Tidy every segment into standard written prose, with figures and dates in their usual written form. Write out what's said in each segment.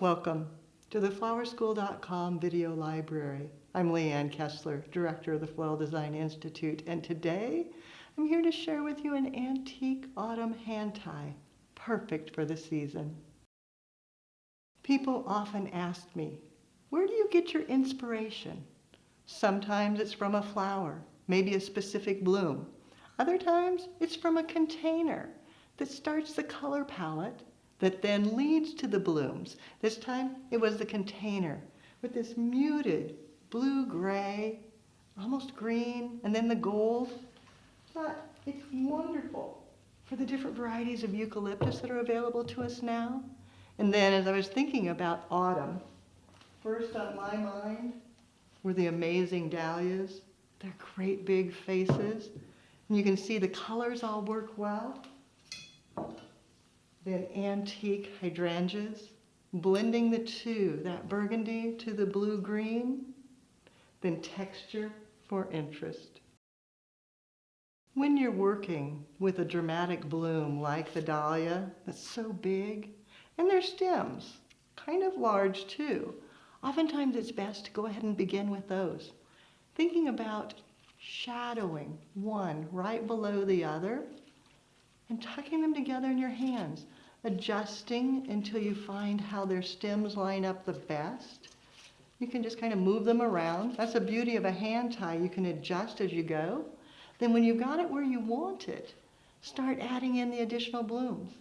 Welcome to the flowerschool.com video library. I'm Leanne Kessler, director of the Floral Design Institute, and today I'm here to share with you an antique autumn hand tie, perfect for the season. People often ask me, where do you get your inspiration? Sometimes it's from a flower, maybe a specific bloom. Other times it's from a container that starts the color palette that then leads to the blooms. This time it was the container with this muted blue-gray, almost green, and then the gold. But it's wonderful for the different varieties of eucalyptus that are available to us now. And then as I was thinking about autumn, first on my mind were the amazing dahlias, their great big faces. And you can see the colors all work well. Then antique hydrangeas, blending the two, that burgundy to the blue-green, then texture for interest. When you're working with a dramatic bloom like the dahlia that's so big, and their stems, kind of large too, oftentimes it's best to go ahead and begin with those. Thinking about shadowing one right below the other, and tucking them together in your hands, adjusting until you find how their stems line up the best. You can just kind of move them around. That's the beauty of a hand tie. You can adjust as you go. Then when you've got it where you want it, start adding in the additional blooms.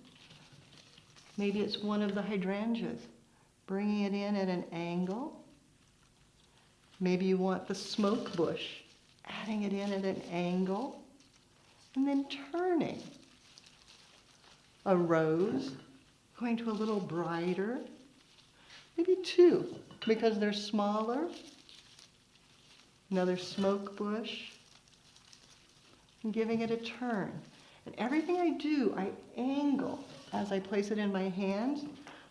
Maybe it's one of the hydrangeas, bringing it in at an angle. Maybe you want the smokebush, adding it in at an angle, and then turning. A rose, going to a little brighter, maybe two, because they're smaller. Another smoke bush, and giving it a turn. And everything I do, I angle as I place it in my hands.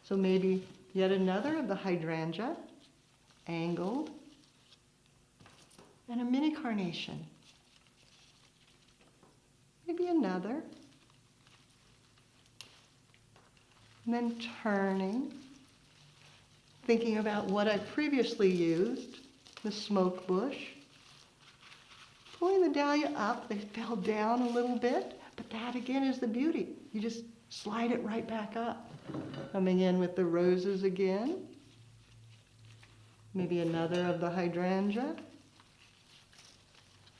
So maybe yet another of the hydrangea, angled, and a mini carnation. Maybe another. And then turning, thinking about what I previously used, the smoke bush. Pulling the dahlia up, they fell down a little bit, but that again is the beauty. You just slide it right back up. Coming in with the roses again. Maybe another of the hydrangea.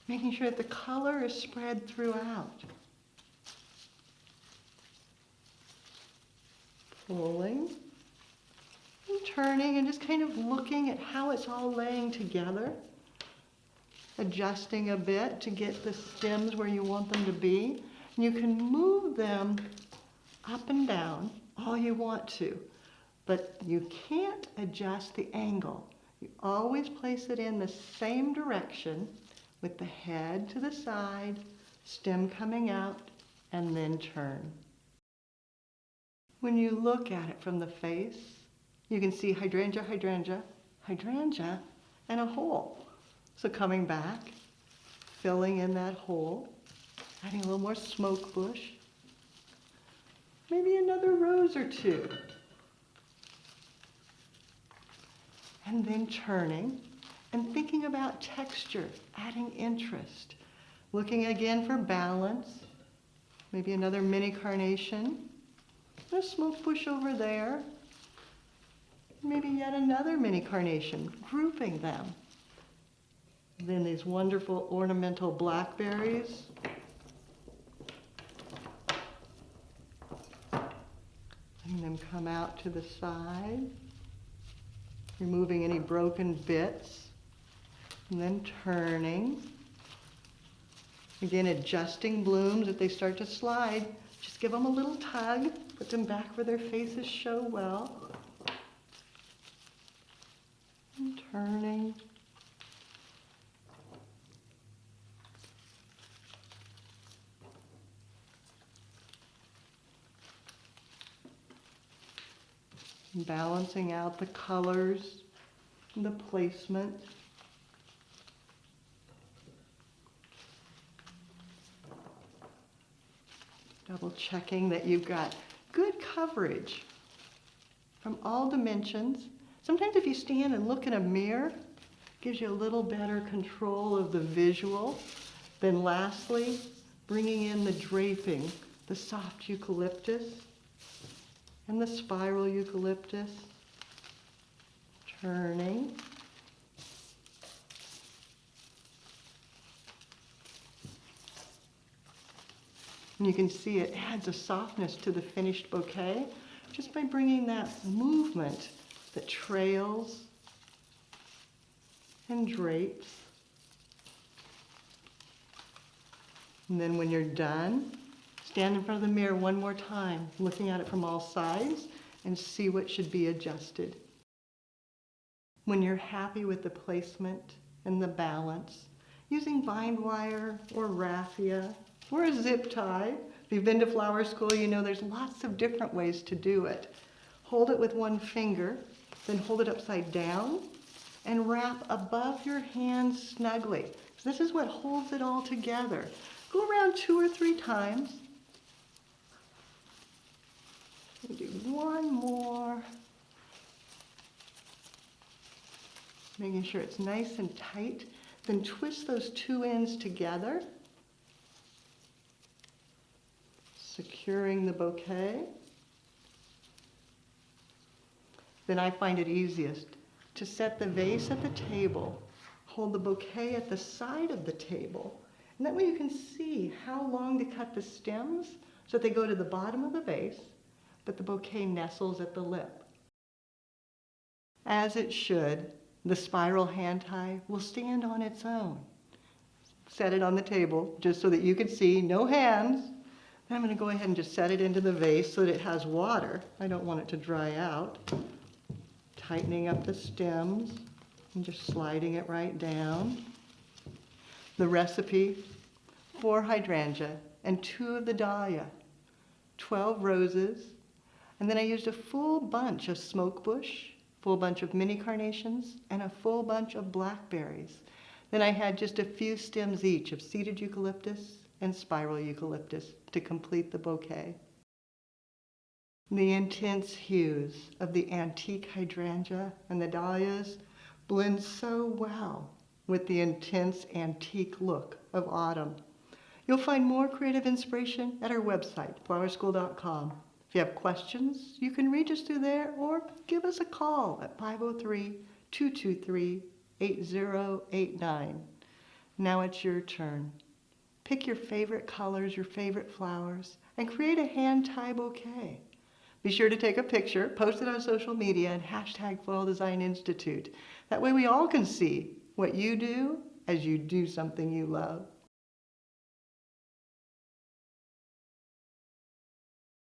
Making sure that the color is spread throughout. Pulling and turning and just kind of looking at how it's all laying together. Adjusting a bit to get the stems where you want them to be. And you can move them up and down all you want to, but you can't adjust the angle. You always place it in the same direction with the head to the side, stem coming out, and then turn. When you look at it from the face, you can see hydrangea, hydrangea, hydrangea, and a hole. So coming back, filling in that hole, adding a little more smoke bush, maybe another rose or two. And then turning and thinking about texture, adding interest. Looking again for balance, maybe another mini carnation. A smoke bush over there. Maybe yet another mini carnation, grouping them. Then these wonderful ornamental blackberries. Letting them come out to the side. Removing any broken bits. And then turning. Again, adjusting blooms if they start to slide. Just give them a little tug. Put them back where their faces show well. And turning. Balancing out the colors and the placement. Double checking that you've got good coverage from all dimensions. Sometimes if you stand and look in a mirror, it gives you a little better control of the visual. Then lastly, bringing in the draping, the soft eucalyptus and the spiral eucalyptus, turning. And you can see it adds a softness to the finished bouquet just by bringing that movement that trails and drapes. And then when you're done, stand in front of the mirror one more time, looking at it from all sides, and see what should be adjusted. When you're happy with the placement and the balance, using vine wire or raffia or a zip tie. If you've been to flower school, you know there's lots of different ways to do it. Hold it with one finger, then hold it upside down and wrap above your hands snugly. This is what holds it all together. Go around 2 or 3 times. And do one more. Making sure it's nice and tight. Then twist those 2 ends together, securing the bouquet. Then I find it easiest to set the vase at the table, hold the bouquet at the side of the table, and that way you can see how long to cut the stems so that they go to the bottom of the vase, but the bouquet nestles at the lip. As it should, the spiral hand tie will stand on its own. Set it on the table just so that you can see, no hands. Then I'm going to go ahead and just set it into the vase so that it has water. I don't want it to dry out. Tightening up the stems and just sliding it right down. The recipe: 4 hydrangea and 2 of the dahlia, 12 roses, and then I used a full bunch of smokebush, full bunch of mini-carnations, and a full bunch of blackberries. Then I had just a few stems each of seeded eucalyptus and spiral eucalyptus to complete the bouquet. The intense hues of the antique hydrangea and the dahlias blend so well with the intense antique look of autumn. You'll find more creative inspiration at our website, flowerschool.com. If you have questions, you can reach us through there or give us a call at 503-223-8089. Now it's your turn. Pick your favorite colors, your favorite flowers, and create a hand-tie bouquet. Be sure to take a picture, post it on social media, and hashtag Floral Design Institute. That way we all can see what you do as you do something you love.